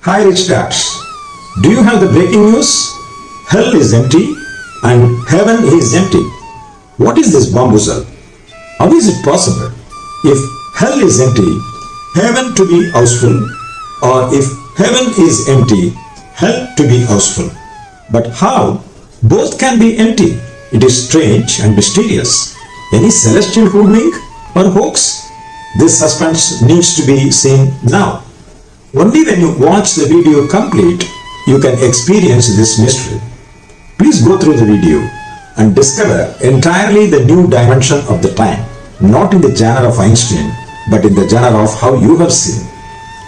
Hi rich dads, do you have the breaking news? Hell is empty and heaven is empty. What is this bamboozle? How is it possible? If hell is empty, heaven to be houseful, or if heaven is empty, hell to be houseful. But how? Both can be empty. It is strange and mysterious. Any celestial hoodwink or hoax? This suspense needs to be seen now. Only when you watch the video complete, you can experience this mystery. Please go through the video and discover entirely the new dimension of the time, not in the genre of Einstein, but in the genre of how you have seen.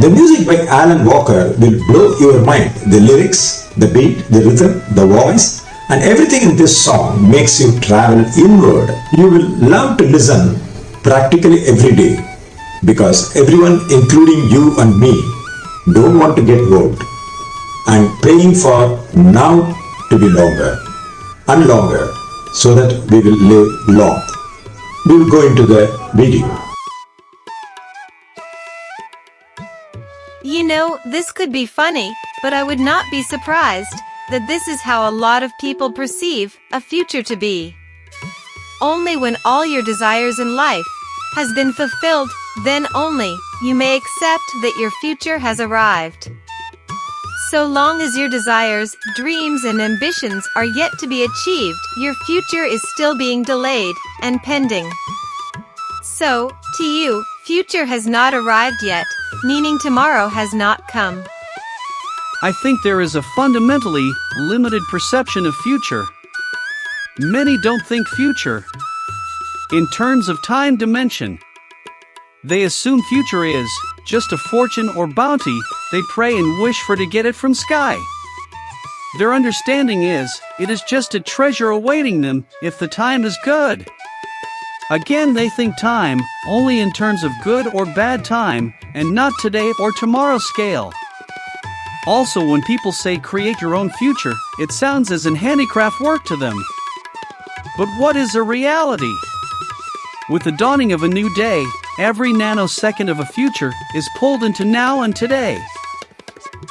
The music by Alan Walker will blow your mind. The lyrics, the beat, the rhythm, the voice, and everything in this song makes you travel inward. You will love to listen practically every day because everyone, including you and me, don't want to get old and praying for now to be longer and longer so that we will live long. We will go into the video. You know, this could be funny, but I would not be surprised that this is how a lot of people perceive a future to be. Only when all your desires in life has been fulfilled, then only you may accept that your future has arrived. So long as your desires, dreams, and ambitions are yet to be achieved, your future is still being delayed and pending. So, to you, future has not arrived yet, meaning tomorrow has not come. I think there is a fundamentally limited perception of future. Many don't think future in terms of time dimension. They assume future is just a fortune or bounty they pray and wish for to get it from sky. Their understanding is, it is just a treasure awaiting them if the time is good. Again, they think time only in terms of good or bad time and not today or tomorrow scale. Also, when people say create your own future, it sounds as in handicraft work to them. But what is a reality? With the dawning of a new day, every nanosecond of a future is pulled into now and today.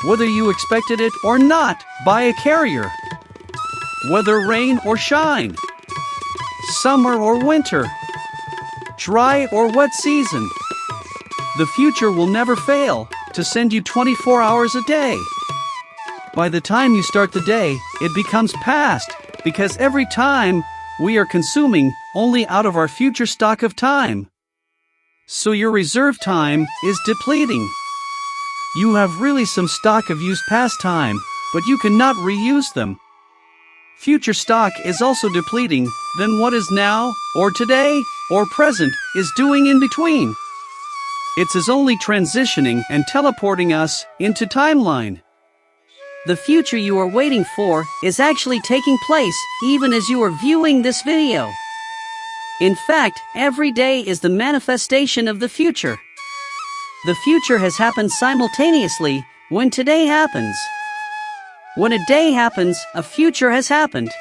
Whether you expected it or not, by a carrier. Whether rain or shine, summer or winter, dry or wet season, the future will never fail to send you 24 hours a day. By the time you start the day, it becomes past, because every time we are consuming only out of our future stock of time. So your reserve time is depleting. You have really some stock of used past time, but you cannot reuse them. Future stock is also depleting, then what is now, or today, or present, is doing in between. It's as only transitioning and teleporting us into timeline. The future you are waiting for is actually taking place even as you are viewing this video. In fact, every day is the manifestation of the future. The future has happened simultaneously when today happens. When a day happens, a future has happened.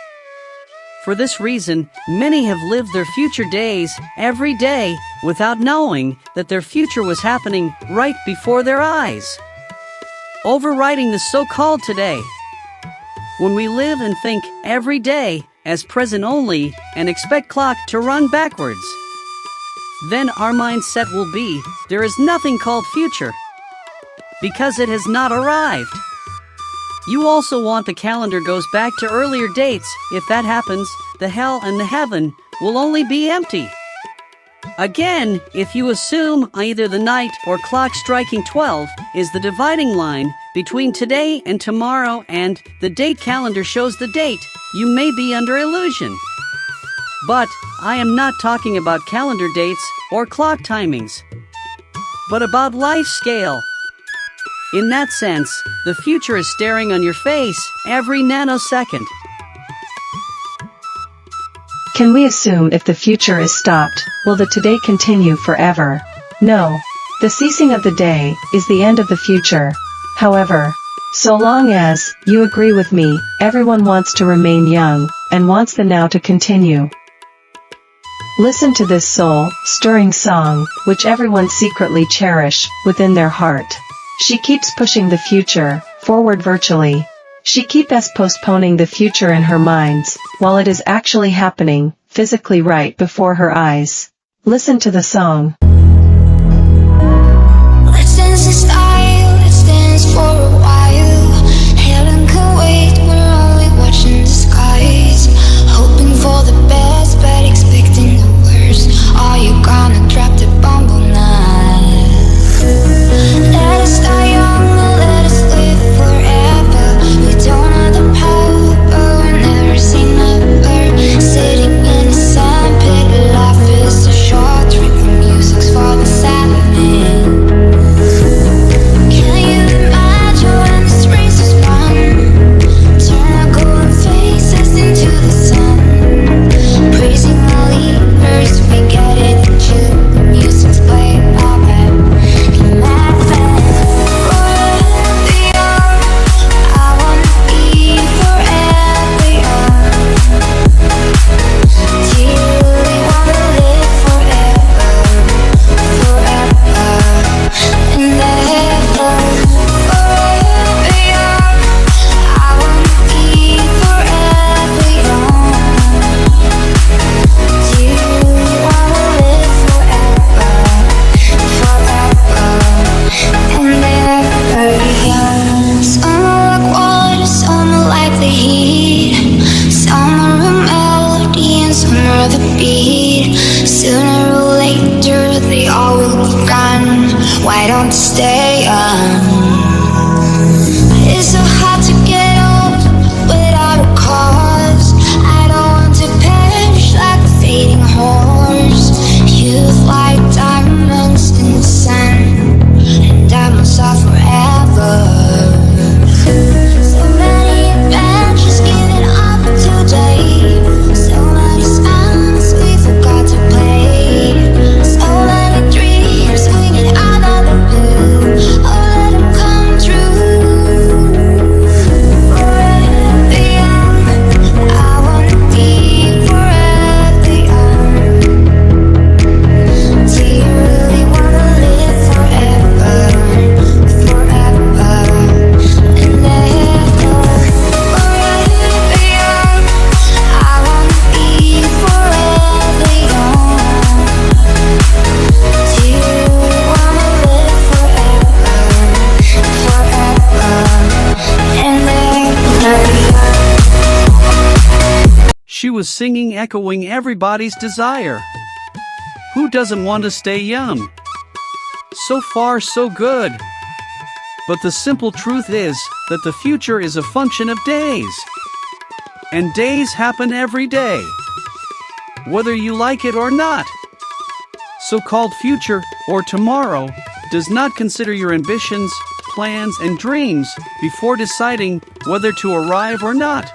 For this reason, many have lived their future days every day without knowing that their future was happening right before their eyes, overriding the so-called today. When we live and think every day as present only and expect clock to run backwards, then our mindset will be, there is nothing called future, because it has not arrived. You also want the calendar goes back to earlier dates. If that happens, the hell and the heaven will only be empty. Again, if you assume either the night or clock striking 12 is the dividing line between today and tomorrow and the date calendar shows the date, you may be under illusion. But I am not talking about calendar dates or clock timings, but about life scale. In that sense, the future is staring on your face every nanosecond. Can we assume if the future is stopped, will the today continue forever? No. The ceasing of the day is the end of the future. However, so long as you agree with me, everyone wants to remain young and wants the now to continue. Listen to this soul-stirring song, which everyone secretly cherish within their heart. She keeps pushing the future forward virtually. She keeps postponing the future in her minds, while it is actually happening, physically right before her eyes. Listen to the song. Let's dance in style, let's dance for a while. Heaven can wait, we're only watching the skies. Hoping for the best, but expecting the worst. Are you gonna drop the bomb or not? Let us die young, let us live forever. We don't have the power, but we've never seen never. Sitting in the sandpit, life is a short trip. The music's for the sad man. Can you imagine when the race was won? Turn our golden faces into the sun. Praising our leaders, we get it in June. The music's played by them. Can that forever young? I wanna be forever young. Do you really wanna live forever? Forever and ever. Forever young. I wanna be forever young. Do you really wanna live forever? Forever and ever young. Some are like water, some are like the heat. Some are a melody and some are the beat. Sooner or later they all will be gone. Why don't you stay young? It's so hard to get old without a cause. I don't want to perish like a fading horse. Youth like diamonds in the sun, and diamonds are forever. So many adventures given up today. So many songs we forgot to play. So many dreams swinging out of the blue. Oh, let them come true. Forever young, I wanna be forever young. Do you really wanna live forever? Forever and ever. Forever young, I wanna be forever young. Do you really wanna live forever? Forever and ever. She was singing, echoing everybody's desire. Who doesn't want to stay young? So far, so good. But the simple truth is that the future is a function of days. And days happen every day, whether you like it or not. So-called future or tomorrow does not consider your ambitions, plans, and dreams before deciding whether to arrive or not.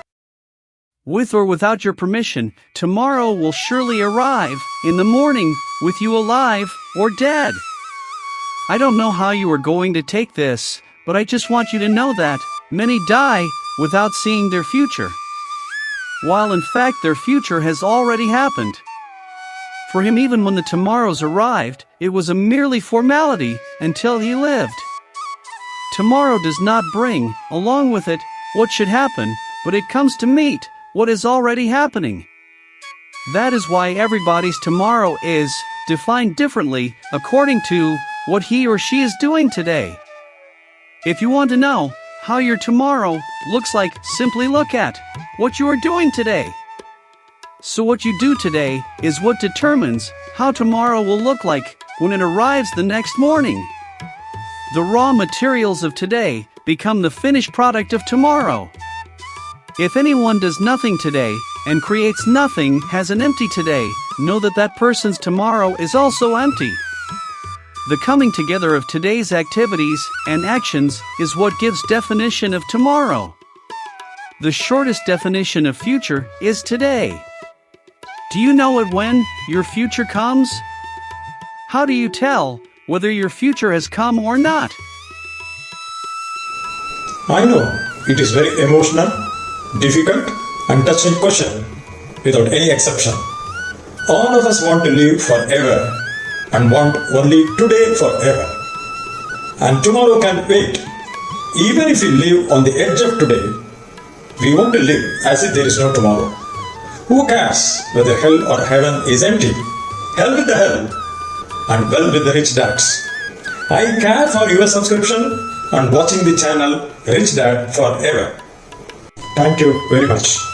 With or without your permission, tomorrow will surely arrive in the morning with you alive or dead. I don't know how you are going to take this, but I just want you to know that many die without seeing their future, while in fact their future has already happened. For him, even when the tomorrows arrived, it was a merely formality until he lived. Tomorrow does not bring, along with it, what should happen, but it comes to meet what is already happening. That is why everybody's tomorrow is defined differently according to what he or she is doing today. If you want to know how your tomorrow looks like, simply look at what you are doing today. So what you do today is what determines how tomorrow will look like when it arrives the next morning. The raw materials of today become the finished product of tomorrow. If anyone does nothing today and creates nothing, has an empty today, know that that person's tomorrow is also empty. The coming together of today's activities and actions is what gives definition of tomorrow. The shortest definition of future is today. Do you know it when your future comes? How do you tell whether your future has come or not? I know it is very emotional, difficult, and touching question without any exception. All of us want to live forever and want only today forever. and tomorrow can wait. Even if we live on the edge of today, we want to live as if there is no tomorrow. Who cares whether hell or heaven is empty? Hell with the hell, and well with the rich dads. I care for your subscription and watching the channel Rich Dad Forever. Thank you very much.